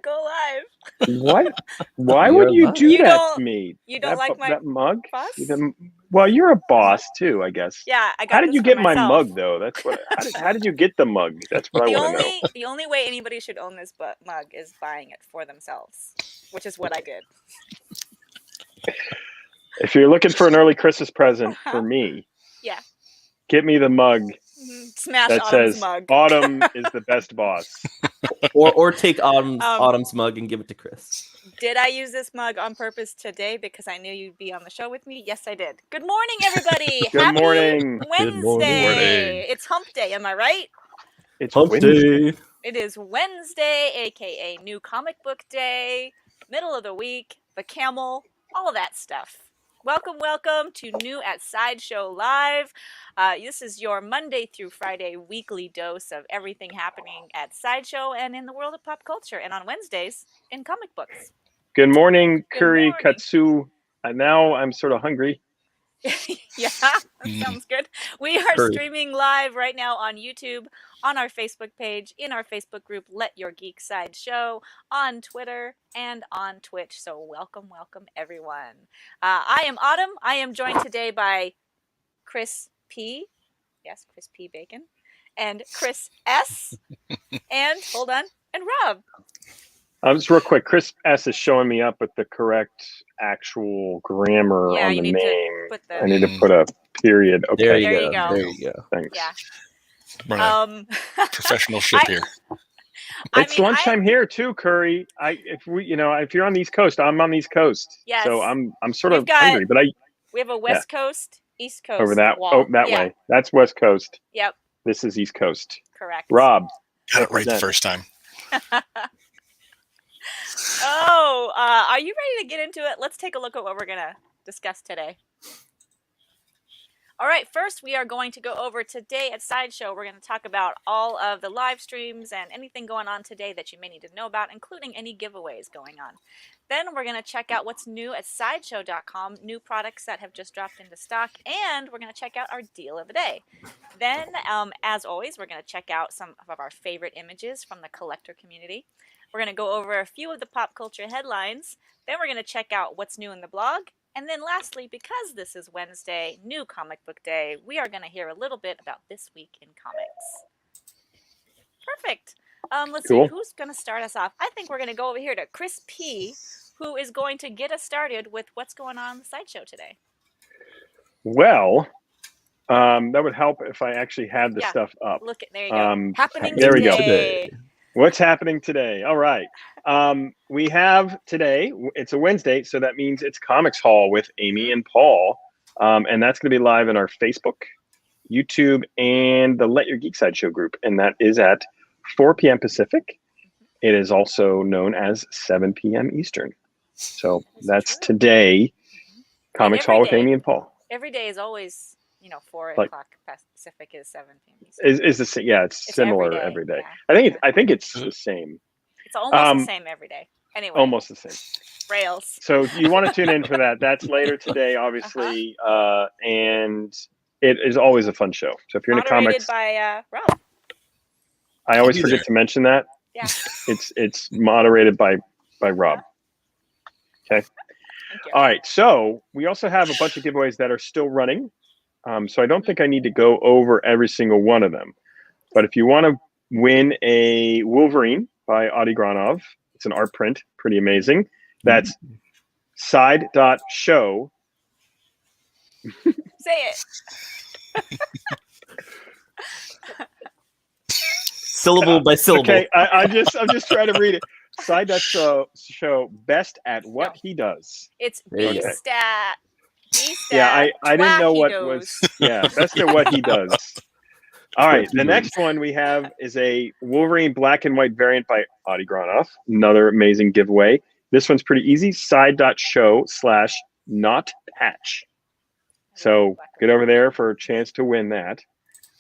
Go live. What? Why would you do that to me? You don't like that mug? boss? Well, you're a boss too, I guess. Yeah, I got. How did this you for get my myself. mug though? That's what. How did you get the mug? That's what I want to know. The only way anybody should own this mug is buying it for themselves, which is what I did. If you're looking for an early Christmas present for me, yeah, get me the mug. Smash that Autumn's says mug. Autumn is the best boss. or take Autumn's mug and give it to Chris. Did I use this mug on purpose today because I knew you'd be on the show with me? Yes, I did. Good morning, everybody. Good morning. Wednesday. Good morning. It's hump day, am I right? It's hump day. It is Wednesday, aka New Comic Book Day, middle of the week, the camel, all of that stuff. Welcome to New at Sideshow Live. This is your Monday through Friday weekly dose of everything happening at Sideshow and in the world of pop culture, and on Wednesdays in comic books. Good morning, Curry Katsu. Now I'm sort of hungry. Yeah, that sounds good. We are streaming live right now on YouTube, on our Facebook page, in our Facebook group, Let Your Geek Side Show, on Twitter, and on Twitch. So welcome everyone. I am Autumn. I am joined today by Chris P. Yes, Chris P. Bacon. And Chris S. and, hold on, and Rob. Just real quick, Chris S. is showing me up with the correct actual grammar on the name. I need to put a period. Okay. There you go. There you go. Thanks. Yeah. Professional ship here. It's lunchtime here too, Curry. If you're on the East Coast, I'm on the East Coast. Yes. So I'm sort of hungry, but we have a West Coast, East Coast over that wall. that way. That's West Coast. Yep. This is East Coast. Correct. Rob. Got it right the first time. Are you ready to get into it? Let's take a look at what we're going to discuss today. All right, first we are going to go over today at Sideshow. We're going to talk about all of the live streams and anything going on today that you may need to know about, including any giveaways going on. Then we're going to check out what's new at Sideshow.com, new products that have just dropped into stock, and we're going to check out our deal of the day. Then, as always, we're going to check out some of our favorite images from the collector community. We're going to go over a few of the pop culture headlines. Then we're going to check out what's new in the blog. And then lastly, because this is Wednesday, New Comic Book Day, we are going to hear a little bit about this week in comics. Perfect. Let's see, who's going to start us off? I think we're going to go over here to Chris P., who is going to get us started with what's going on the Sideshow today. Well, that would help if I actually had the stuff up. Look, there you go. Happening there today. We go. What's happening today? All right. We have today, it's a Wednesday, so that means it's Comics Hall with Amy and Paul. And that's going to be live in our Facebook, YouTube, and the Let Your Geek Side Show group. And that is at 4 p.m. Pacific. It is also known as 7 p.m. Eastern. So that's today, Comics Hall with Amy and Paul. Every day is always, 4 o'clock Pacific is 7 p.m. Eastern. Is the same? Yeah, it's similar every day. Yeah. I think it's the same. It's almost the same every day. Anyway, almost the same. Rails. So you want to tune in for that? That's later today, obviously, and it is always a fun show. So if you're into comics, by Rob. I always forget to mention that. Yeah. It's moderated by Rob. Okay. All right. So we also have a bunch of giveaways that are still running. So I don't think I need to go over every single one of them. But if you want to win a Wolverine by Adi Granov, it's an art print, pretty amazing. That's side.show. Say it. Syllable by syllable. Okay, I'm just trying to read it. Side.show best at what he does. It's B-stat. Yeah, I didn't know what was. Yeah, best at what he does. All right, the next one we have is a Wolverine black and white variant by Adi Granov. Another amazing giveaway. This one's pretty easy. Side.show/not-patch. So get over there for a chance to win that.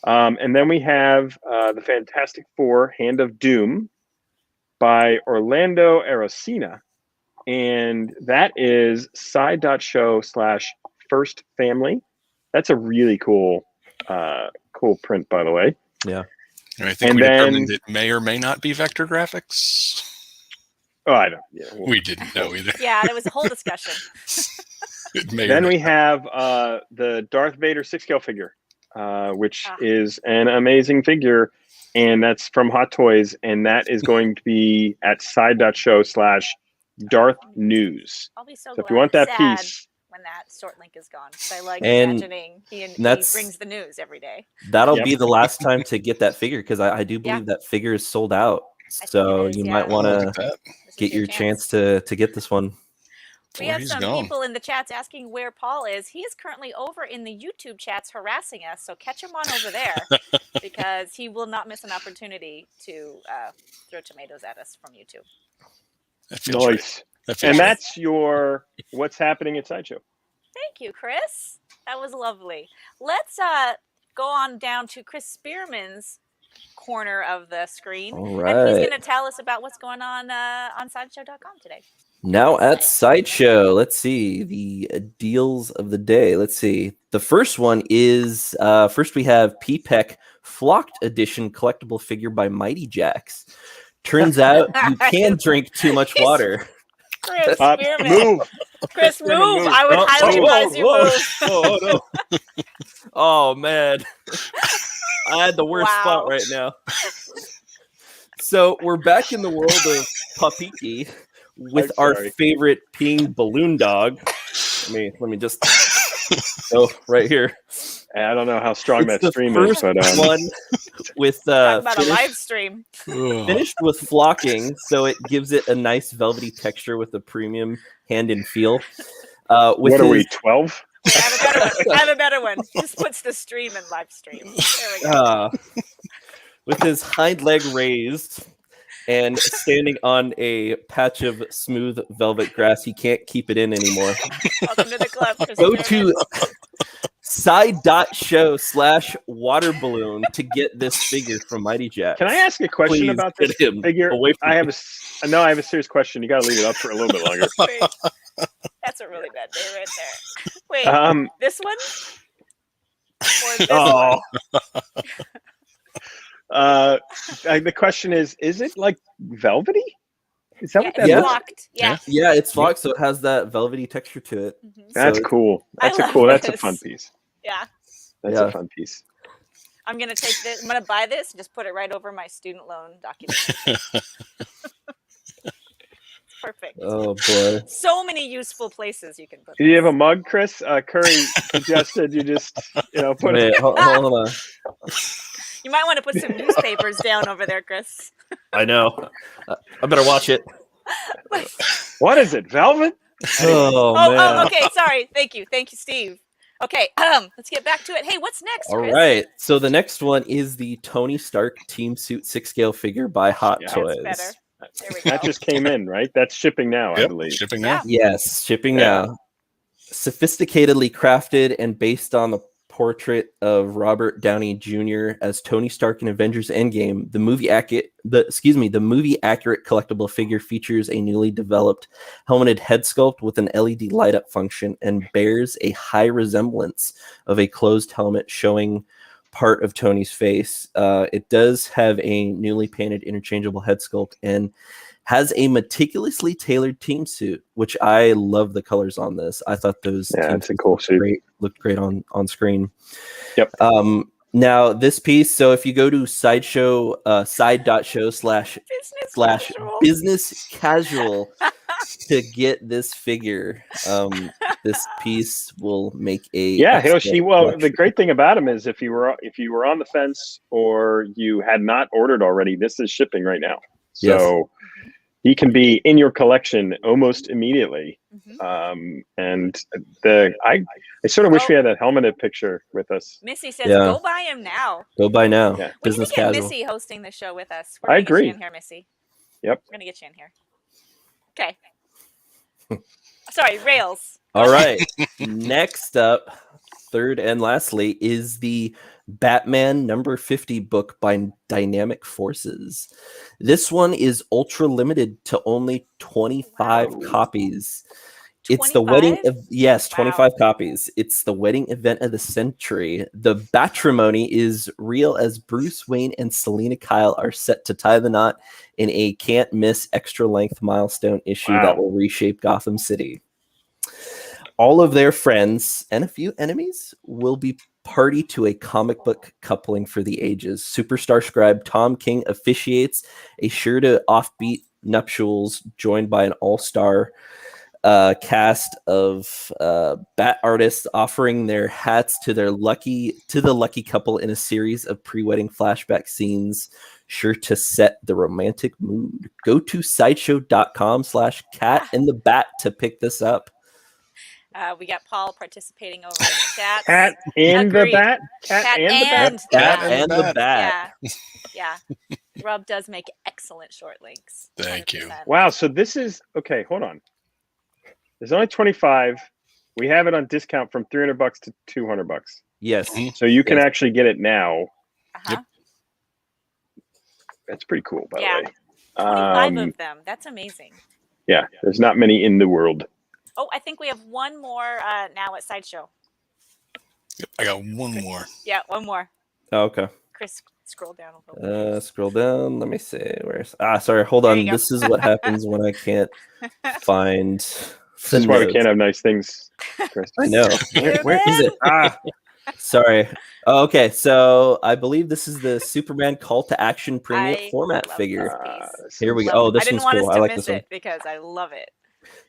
And then we have the Fantastic Four Hand of Doom by Orlando Arocena. And that is side.show/first family. That's a really cool print, by the way. Yeah. I think we determined it may or may not be vector graphics. Oh, I don't. Yeah, We didn't know either. Yeah, there was a whole discussion. Then we have the Darth Vader 6-scale figure, which is an amazing figure, and that's from Hot Toys, and that is going to be at side.show/Darth News. I'll be so if you want that piece, when that short link is gone, because I like And imagining he brings the news every day. That'll be the last time to get that figure, because I do believe that figure is sold out. So you might want to get your chance to get this one. We have some people in the chats asking where Paul is. He is currently over in the YouTube chats harassing us, so catch him on over there because he will not miss an opportunity to throw tomatoes at us from YouTube. Nice. Right. And that's your what's happening at Sideshow. Thank you, Chris. That was lovely. Let's go on down to Chris Spearman's corner of the screen. All right. And he's going to tell us about what's going on Sideshow.com today. Now at Sideshow, let's see the deals of the day. Let's see. The first one is first we have P-Peck Flocked Edition collectible figure by Mighty Jacks. Turns out you can drink too much water. Chris Spearman. Chris, move. I would highly advise you move. Oh, no. Oh, man. I had the worst spot right now. So we're back in the world of Papiki with our favorite peeing balloon dog. Let me just go right here. I don't know how strong that stream is, but one with about a live stream finished with flocking, so it gives it a nice velvety texture with a premium hand and feel. What are we, 12? I have a better one. Just puts the stream in live stream. There we go. With his hind leg raised and standing on a patch of smooth velvet grass, he can't keep it in anymore. Welcome to the club. Go to side.show/water balloon to get this figure from Mighty Jack. Can I ask a question about this figure? I have a serious question. You got to leave it up for a little bit longer. Wait. That's a really bad day right there. Wait, this one? Or this one? The question is it like velvety? Is that what that is? Flocked. Yeah, it's flocked, so it has that velvety texture to it. Mm-hmm. That's cool. That's a fun piece. Yeah. That's a fun piece. I'm gonna take this. I'm gonna buy this and just put it right over my student loan document. Perfect. Oh boy. So many useful places you can put. Do you have a mug, Chris? Curry suggested you just put it. Hold on. You might want to put some newspapers down over there, Chris. I know. I better watch it. What is it, velvet? Man. Okay. Sorry. Thank you, Steve. Okay, let's get back to it. Hey, what's next, Chris? All right. So the next one is the Tony Stark Team Suit 6-scale figure by Hot Toys. That's better. There we go. That just came in, right? That's shipping now, I believe. Shipping now? Yes, shipping now. Sophisticatedly crafted and based on the portrait of Robert Downey Jr. as Tony Stark in Avengers Endgame, the movie accurate collectible figure features a newly developed helmeted head sculpt with an LED light up function and bears a high resemblance of a closed helmet showing part of Tony's face. It does have a newly painted interchangeable head sculpt and has a meticulously tailored team suit, which I love the colors on this. I thought those it's a cool suit. Looked great on screen. Yep. Now this piece, so if you go to Sideshow, side.show/business casual to get this figure, this piece will make a the great thing about him is if you were on the fence or you had not ordered already, this is shipping right now. So he can be in your collection almost immediately. And I sort of wish we had that helmeted picture with us. Missy says, "Go buy him now." Go buy now. Yeah. Business we need to get casual. Missy hosting the show with us. I agree. Get you in here, Missy. Yep. We're gonna get you in here. Okay. Sorry, Rails. All right. Next up, third and lastly, is the Batman number 50 book by Dynamic Forces. This one is ultra limited to only 25 copies. It's the wedding 25? of yes, Wow. 25 copies. It's the wedding event of the century. The matrimony is real as Bruce Wayne and Selena Kyle are set to tie the knot in a can't miss extra length milestone issue that will reshape Gotham City. All of their friends and a few enemies will be party to a comic book coupling for the ages. Superstar scribe Tom King officiates a sure to offbeat nuptials joined by an all-star cast of bat artists offering their hats to the lucky couple in a series of pre-wedding flashback scenes sure to set the romantic mood. Go to sideshow.com/cat in the bat to pick this up. We got Paul participating over in the chat. Cat in the Agreed. bat. Cat and the bat. Cat and the bat. Yeah. Rob does make excellent short links. Thank you. Wow. So this is okay. Hold on. There's only 25. We have it on discount from $300 to $200. Yes. So you can actually get it now. Uh-huh. Yep. That's pretty cool, by the way. 25 of them. That's amazing. Yeah. There's not many in the world. Oh, I think we have one more now at Sideshow. Yep, I got one more. Yeah, one more. Oh, okay. Chris, scroll down a little bit. Scroll down. Let me see. Where's sorry, hold There on. you go. This is what happens when I can't find This is why we can't have nice things, Chris. I know. Where is it? Sorry. Oh, okay, so I believe this is the Superman Call to Action premium format figure. Here we go. Oh, this one's cool. I like this one because I love it.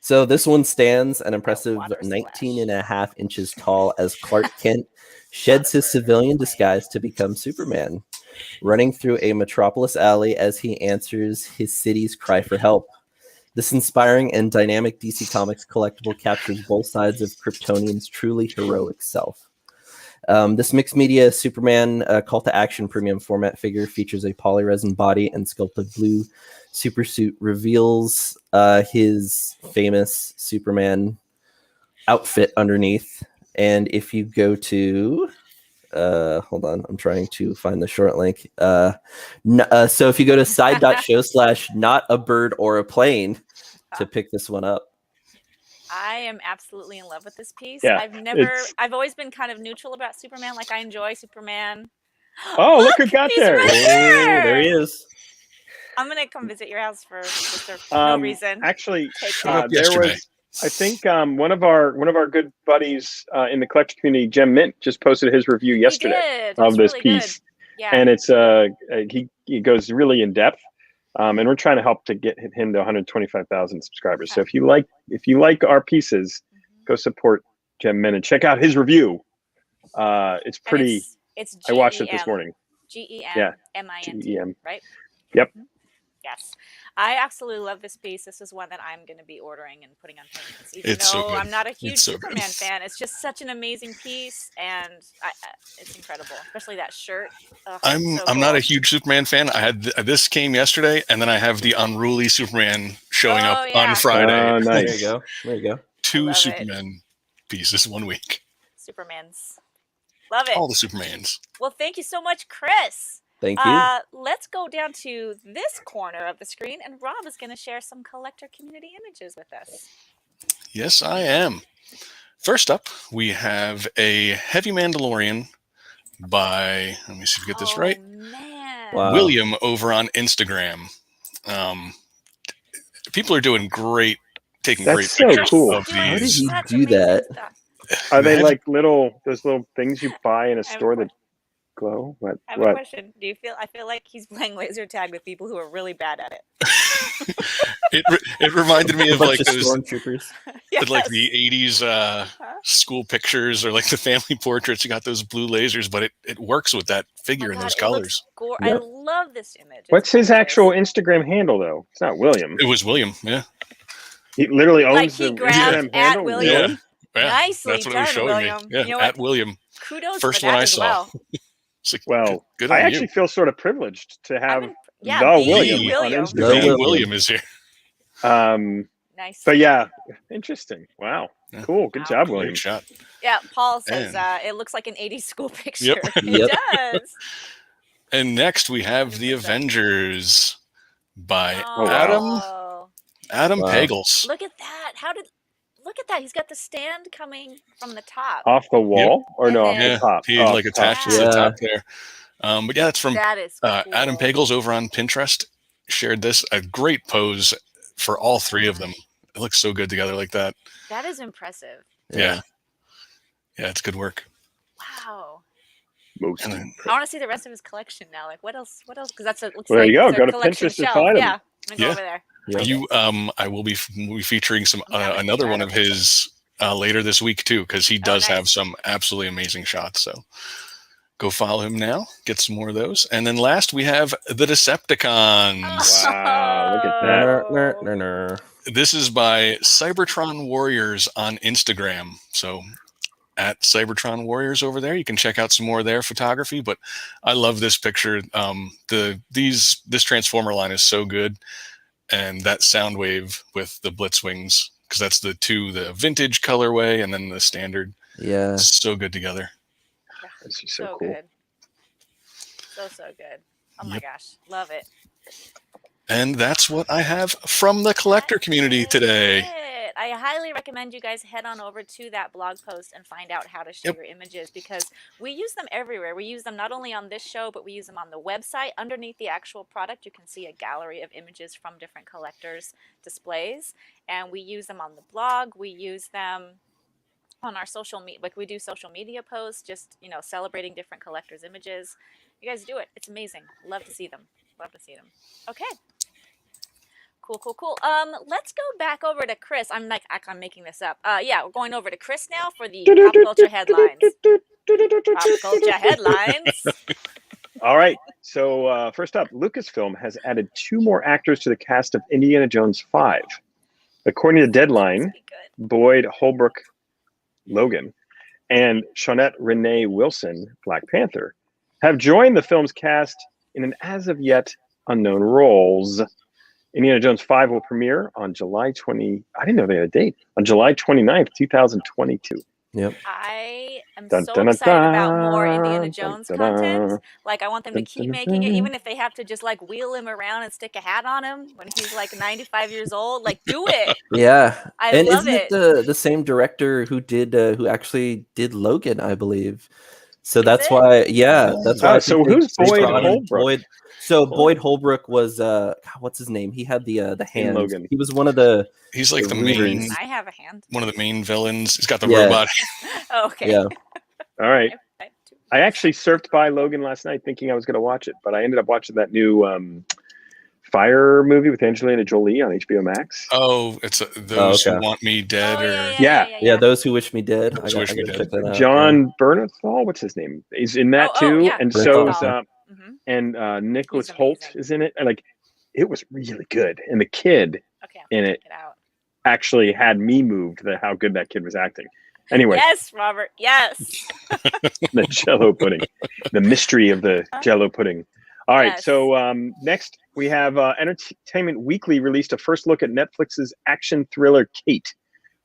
So this one stands an impressive 19.5 inches tall as Clark Kent sheds his civilian disguise to become Superman, running through a metropolis alley as he answers his city's cry for help. This inspiring and dynamic DC Comics collectible captures both sides of Kryptonian's truly heroic self. This mixed media Superman Call to Action premium format figure features a polyresin body and sculpted blue supersuit, reveals his famous Superman outfit underneath. And if you go to hold on, I'm trying to find the short link. So if you go to side.show/not a bird or a plane to pick this one up. I am absolutely in love with this piece. Yeah, I've always been kind of neutral about Superman. Like, I enjoy Superman. Oh, look who got there. Right there he is. I'm going to come visit your house for no reason. Actually, there was, I think one of our good buddies in the collector community, Jem Mint, just posted his review yesterday of this piece. Yeah. And it's he goes really in depth. And we're trying to help to get him to 125,000 subscribers. So if you like our pieces, go support Jem Mint and check out his review. It's pretty. It's I watched it this morning. GEMMINT, right? Yep. Yes. I absolutely love this piece. This is one that I'm going to be ordering and putting on payments. Even It's though so good. I'm not a huge It's so Superman good. fan, it's just such an amazing piece, and it's incredible. Especially that shirt. Ugh, I'm so not a cool. huge Superman fan. I had this came yesterday, and then I have the Unruly Superman showing up on Friday. Oh, nice. There you go. There you go. 2 love Superman pieces 1 week. Superman's. Love it. All the Supermans. Well, thank you so much, Chris. Thank you. Let's go down to this corner of the screen, and Rob is going to share some collector community images with us. Yes, I am. First up, we have a Heavy Mandalorian by, let me see if I get this right, Man. Wow. William over on Instagram. People are doing great, taking That's great so pictures cool. of How did these. he Such do amazing that? stuff. Are they Man. like those little things you buy in a store that glow? What? I have a question. I feel like he's playing laser tag with people who are really bad at it. It reminded me of Bunch like of those, stormtroopers. Yes. like the 80s school pictures or like the family portraits. You got those blue lasers, but it works with that figure in those colors. I love this image. What's his actual Instagram handle though? It's not William. It was William, yeah. He literally owns Like the he grabbed Instagram at handle. William. Yeah, Nicely that's what it was done, showing William. me. Yeah, You know at what? William. Kudos First for one that I as saw. well. It's like, Well, good on I you. actually feel sort of privileged to have the William on William. The Instagram. William is here. Nice. But yeah, interesting. Wow, Yeah. cool. Good job, William. Great shot. Yeah, Paul says And- it looks like an 80s school picture. Yep. It Yep. does. And next we have The Avengers by wow. Adam Oh, Adam Wow. Pagels. look at that. look at that. He's got the stand coming from the top. Off the wall or And no, then- off the Yeah, top? he Off like the top. attaches the top there. But yeah, it's from That is cool. Adam Pagels over on Pinterest. Shared this, a great pose for all three of them. It looks so good together like that. That is impressive. Yeah, it's good work. Wow. Most. And then, I want to see the rest of his collection now. Like, what else? Because that's it. Looks Well, there like you go. it's Go a to collection Pinterest to shelf. find 'em. Yeah, I'm gonna go Yeah. over there. Yep. you, I will be featuring some I'm having another to one try of to- his later this week too, because he does have nice. some absolutely amazing shots. So go follow him now, get some more of those. And then last we have the Decepticons. Wow, look at that. Oh. This is by Cybertron Warriors on Instagram. So at Cybertron Warriors over there, you can check out some more of their photography. But I love this picture. This Transformer line is so good, and that Soundwave with the Blitzwings, because that's the vintage colorway and then the standard. Yeah. So good together. This is so So cool. good. So good. Oh my gosh, love it. And that's what I have from the collector community That's today. it. I highly recommend you guys head on over to that blog post and find out how to share Yep. your images, because we use them everywhere. We use them not only on this show, but we use them on the website. Underneath the actual product, you can see a gallery of images from different collectors' displays. And we use them on the blog. We use them on our social media. Like, we do social media posts, just, celebrating different collectors' images. You guys do it. It's amazing. Love to see them. Okay. Cool. Let's go back over to Chris. I'm making this up. Yeah, we're going over to Chris now for the pop culture headlines. Pop culture headlines. All right. So first up, Lucasfilm has added 2 more actors to the cast of Indiana Jones 5. According to Deadline, Be good. Boyd Holbrook, Logan, and Shawnette Renee Wilson, Black Panther, have joined the film's cast in an as-of-yet unknown roles. Indiana Jones 5 will premiere on July 20. I didn't know they had a date. On July 29th, 2022. Yep. I am Dun, so dun, dun, excited about more dun, Indiana dun, Jones dun, dun. content. Like, I want them to Dun, keep dun, making it, dun. even if they have to just like wheel him around and stick a hat on him when he's like 95 years old. Like, do it. Yeah. I And love isn't it. it the same director who actually did Logan, I believe. So that's it? why, that's why. I So think they who's Boyd brought in Holbrook? Boyd Holbrook was what's his name? He had the hand. Logan. He was one of the He's like the readers. main, I have a hand. one of the main villains. He's got the Yeah. robot. Okay. yeah. All right. Okay. I actually surfed by Logan last night thinking I was going to watch it, but I ended up watching that new Fire movie with Angelina Jolie on HBO Max. Oh, it's Those okay. Who Want Me Dead. Oh, Yeah. Those who wish me dead. Those Who Wish Me gotta Dead. check that out. John Bernthal, what's his name? He's in that too, yeah. and Bernthal. so is Mm-hmm. Nicholas He's Holt amazing. is in it. And like, it was really good, and the kid Okay. in it Check it out. actually had me moved at how good that kid was acting. Anyway, Yes, Robert. Yes. the Jello pudding, the mystery of the Jello pudding. All right, Yes. so next we have Entertainment Weekly released a first look at Netflix's action thriller Kate.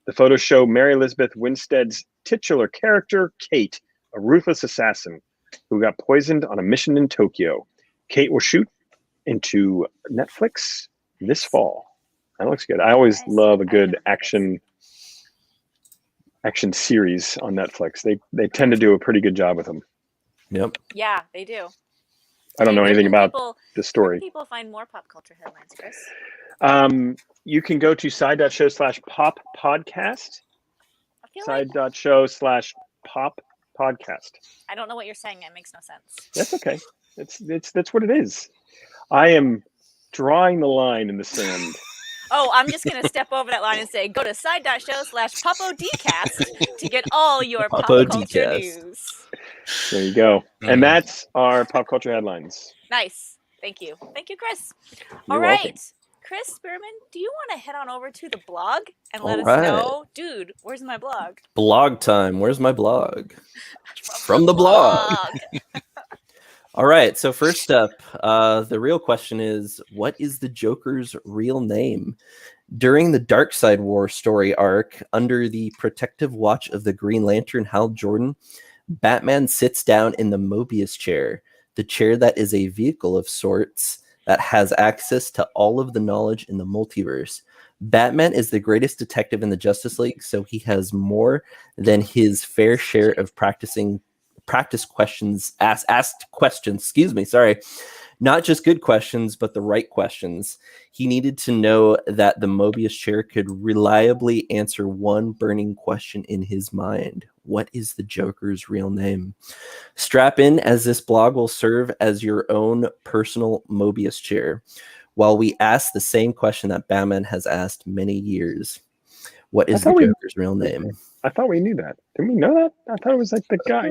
The photos show Mary Elizabeth Winstead's titular character, Kate, a ruthless assassin who got poisoned on a mission in Tokyo. Kate will shoot into Netflix this fall. That looks good. I always Nice. love a I good didn't know action series on Netflix. They tend to do a pretty good job with them. Yep. Yeah, they do. I don't know Where anything can about people, the Where story. can people find more pop culture headlines, Chris? You can go to side.show/pop podcast. I feel like Side.show/pop podcast. I don't know what you're saying. It makes no sense. That's okay. That's what it is. I am drawing the line in the sand. Oh, I'm just going to step over that line and say, go to side.show/popodcast to get all your pop culture Popodcast. news. There you go. And that's our pop culture headlines. Nice. Thank you. Thank you, Chris. You're All right. welcome. Chris Spearman, do you want to head on over to the blog and let All us right. know? Dude, where's my blog? Blog time. Where's my blog? From the blog. All right. So first up, the real question is, what is the Joker's real name? During the Darkseid War story arc, under the protective watch of the Green Lantern Hal Jordan, Batman sits down in the Mobius chair, the chair that is a vehicle of sorts that has access to all of the knowledge in the multiverse. Batman is the greatest detective in the Justice League, so he has more than his fair share of asked questions. Excuse me, sorry. Not just good questions, but the right questions. He needed to know that the Mobius chair could reliably answer one burning question in his mind. What is the Joker's real name? Strap in, as this blog will serve as your own personal Mobius chair, while we ask the same question that Batman has asked many years. What is the Joker's real name? I thought we knew that. Didn't we know that? I thought it was like the guy,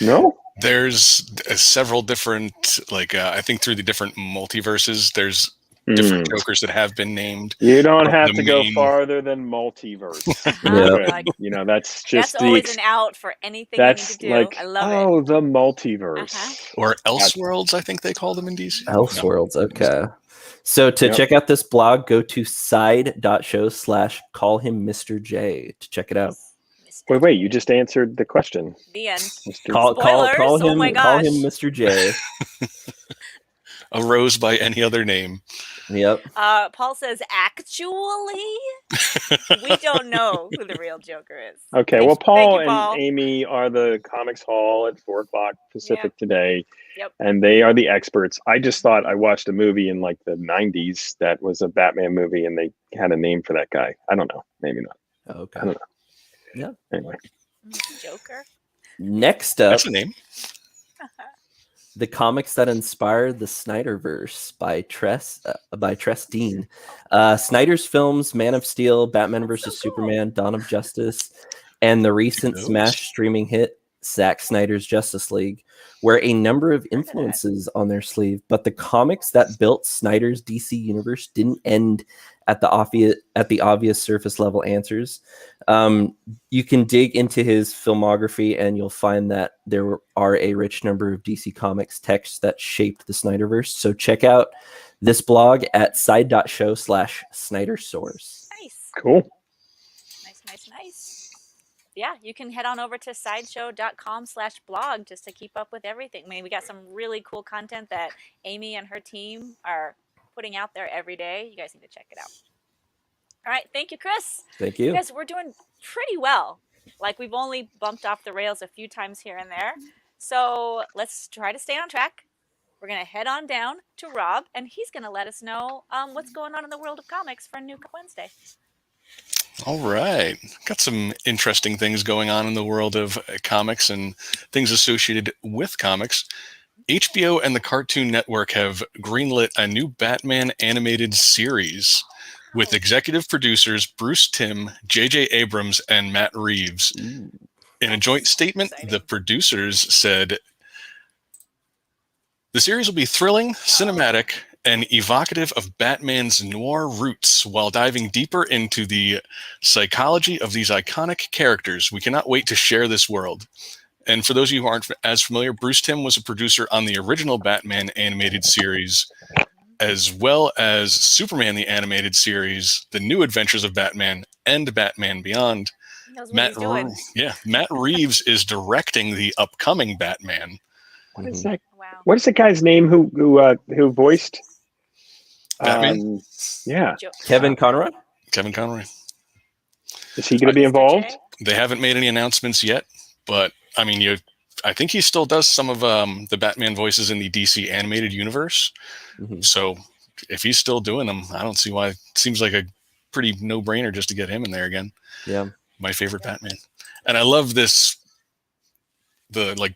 No? There's several different, I think through the different multiverses, there's different Jokers that have been named. You don't have to go farther than multiverse. That's just always an out for anything you need to do. I love it. The multiverse. Or Elseworlds, I think they call them in DC. Elseworlds, okay. So to check out this blog, go to side.show/callhimmrj to check it out. Wait, you just answered the question. The end. Call him, oh my gosh. Call him Mr. J. A rose by any other name. Yep. Paul says, actually, we don't know who the real Joker is. Okay, Paul and Amy are the Comics Hall at 4 o'clock Pacific today. Yep. And they are the experts. I just thought I watched a movie in like the 90s that was a Batman movie and they had a name for that guy. I don't know. Maybe not. Okay. I don't know. Yeah. Anyway. Joker. Next up. That's a name. The comics that inspired the Snyderverse by Tress Dean. Snyder's films, Man of Steel, Batman vs. Superman, Dawn of Justice, and the recent smash streaming hit, Zack Snyder's Justice League, wear a number of influences on their sleeve, but the comics that built Snyder's DC universe didn't end at the obvious surface level answers. You can dig into his filmography and you'll find that there are a rich number of DC Comics texts that shaped the Snyderverse. So check out this blog at side.show/SnyderSource. Nice. Cool. Nice. Yeah, you can head on over to sideshow.com/blog just to keep up with everything. I mean, we got some really cool content that Amy and her team are putting out there every day. You guys need to check it out. All right. Thank you, Chris. Thank you. Guys, we're doing pretty well. Like, we've only bumped off the rails a few times here and there. So let's try to stay on track. We're going to head on down to Rob, and he's going to let us know what's going on in the world of comics for New Wednesday. All right. Got some interesting things going on in the world of comics and things associated with comics. HBO and the Cartoon Network have greenlit a new Batman animated series with executive producers Bruce Timm, J.J. Abrams, and Matt Reeves. In a joint statement, the producers said, the series will be thrilling, cinematic, and evocative of Batman's noir roots while diving deeper into the psychology of these iconic characters. We cannot wait to share this world. And for those of you who aren't as familiar, Bruce Timm was a producer on the original Batman animated series, as well as Superman the Animated Series, The New Adventures of Batman, and Batman Beyond. Matt Reeves is directing the upcoming Batman. What is that? Wow. What is the guy's name who voiced Batman? Kevin Conroy. Kevin Conroy. Is he going to be involved? They haven't made any announcements yet, but I mean, I think he still does some of the Batman voices in the DC animated universe. Mm-hmm. So if he's still doing them, I don't see why. It seems like a pretty no-brainer just to get him in there again. Yeah, my favorite Batman. And I love the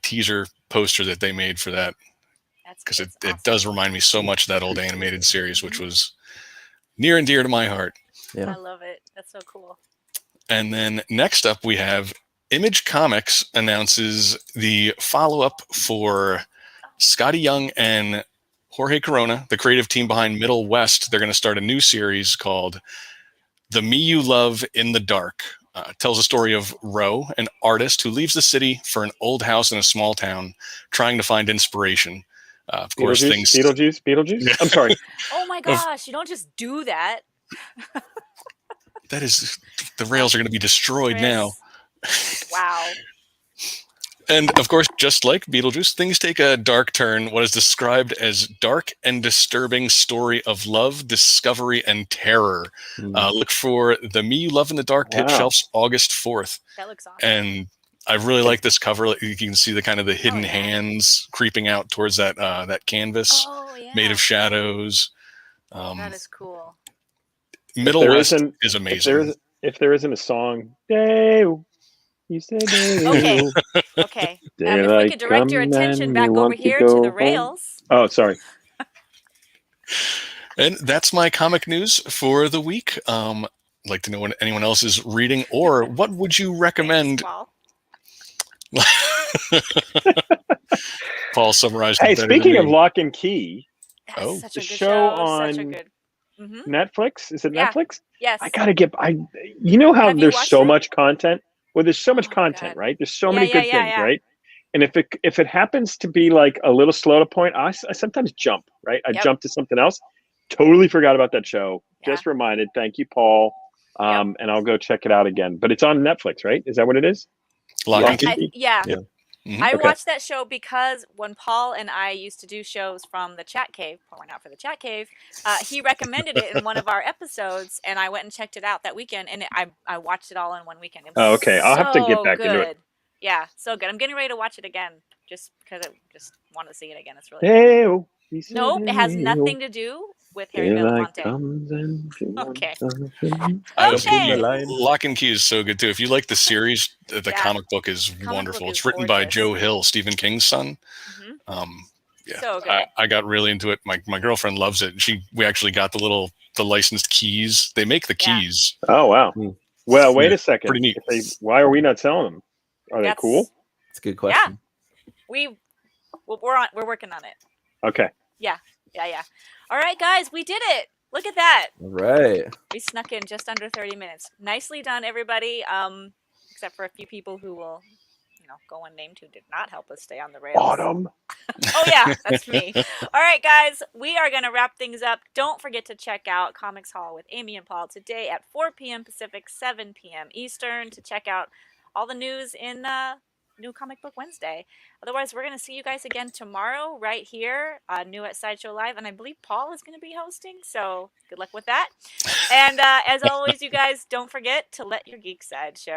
teaser poster that they made for that, because it does remind me so much of that old animated series, which was near and dear to my heart. Yeah, I love it. That's so cool. And then next up, we have Image Comics announces the follow-up for Scotty Young and Jorge Corona, the creative team behind Middle West. They're going to start a new series called The Me You Love in the Dark. Tells a story of Ro, an artist who leaves the city for an old house in a small town, trying to find inspiration. Of course, Beetlejuice. I'm sorry. Oh my gosh! You don't just do that. That is, the rails are going to be destroyed now. Wow. And of course, just like Beetlejuice, things take a dark turn. What is described as dark and disturbing story of love, discovery, and terror. Look for the Me You Love in the Dark hit Wow. shelves August 4th. That looks awesome. And I really like this cover. You can see the kind of the hidden yeah. hands creeping out towards that that canvas Oh yeah. made of shadows. That is cool. Middle West is amazing. If there isn't a song, Dale, you say Dale. Okay. Okay. If we could direct your attention back over here to the rails. Oh, sorry. And that's my comic news for the week. I'd like to know what anyone else is reading, or what would you recommend? Paul summarized. Hey, speaking of Lock and Key, the show on Netflix. Is it Netflix? Yes. I gotta get. You know how there's so much content. Well, there's so much content, God. right? There's so many good things, right? And if it happens to be like a little slow to point, I sometimes jump, right? I jump to something else. Totally forgot about that show. Just reminded. Thank you, Paul. And I'll go check it out again. But it's on Netflix, right? Is that what it is? Lock and Key? Yeah. I watched that show because when Paul and I used to do shows from the Chat Cave, pouring out for the Chat Cave, he recommended it in one of our episodes, and I went and checked it out that weekend, and I watched it all in one weekend. It was I'll have to get back into it. Yeah, so good. I'm getting ready to watch it again just because I just want to see it again. It's really good. Nope, it has nothing to do with Harry Belafonte. Okay. Lock and Key is so good too. If you like the series, the comic book is wonderful. It's written by Joe Hill, Stephen King's son. So good. I got really into it. My girlfriend loves it. We actually got the licensed keys. They make the keys. Oh wow. Well, wait a second. Pretty neat. Why are we not selling them? Are they cool? That's a good question. Yeah. We're working on it. Okay. Yeah. All right, guys, we did it. Look at that. All right. We snuck in just under 30 minutes. Nicely done, everybody. Except for a few people who will, go unnamed who did not help us stay on the rails. Bottom. Oh yeah, that's me. All right, guys, we are going to wrap things up. Don't forget to check out Comics Hall with Amy and Paul today at 4 p.m. Pacific, 7 p.m. Eastern to check out all the news in New Comic Book Wednesday. Otherwise, we're going to see you guys again tomorrow right here, new at Sideshow Live, and I believe Paul is going to be hosting, so good luck with that. And as always, you guys, don't forget to let your geek side show.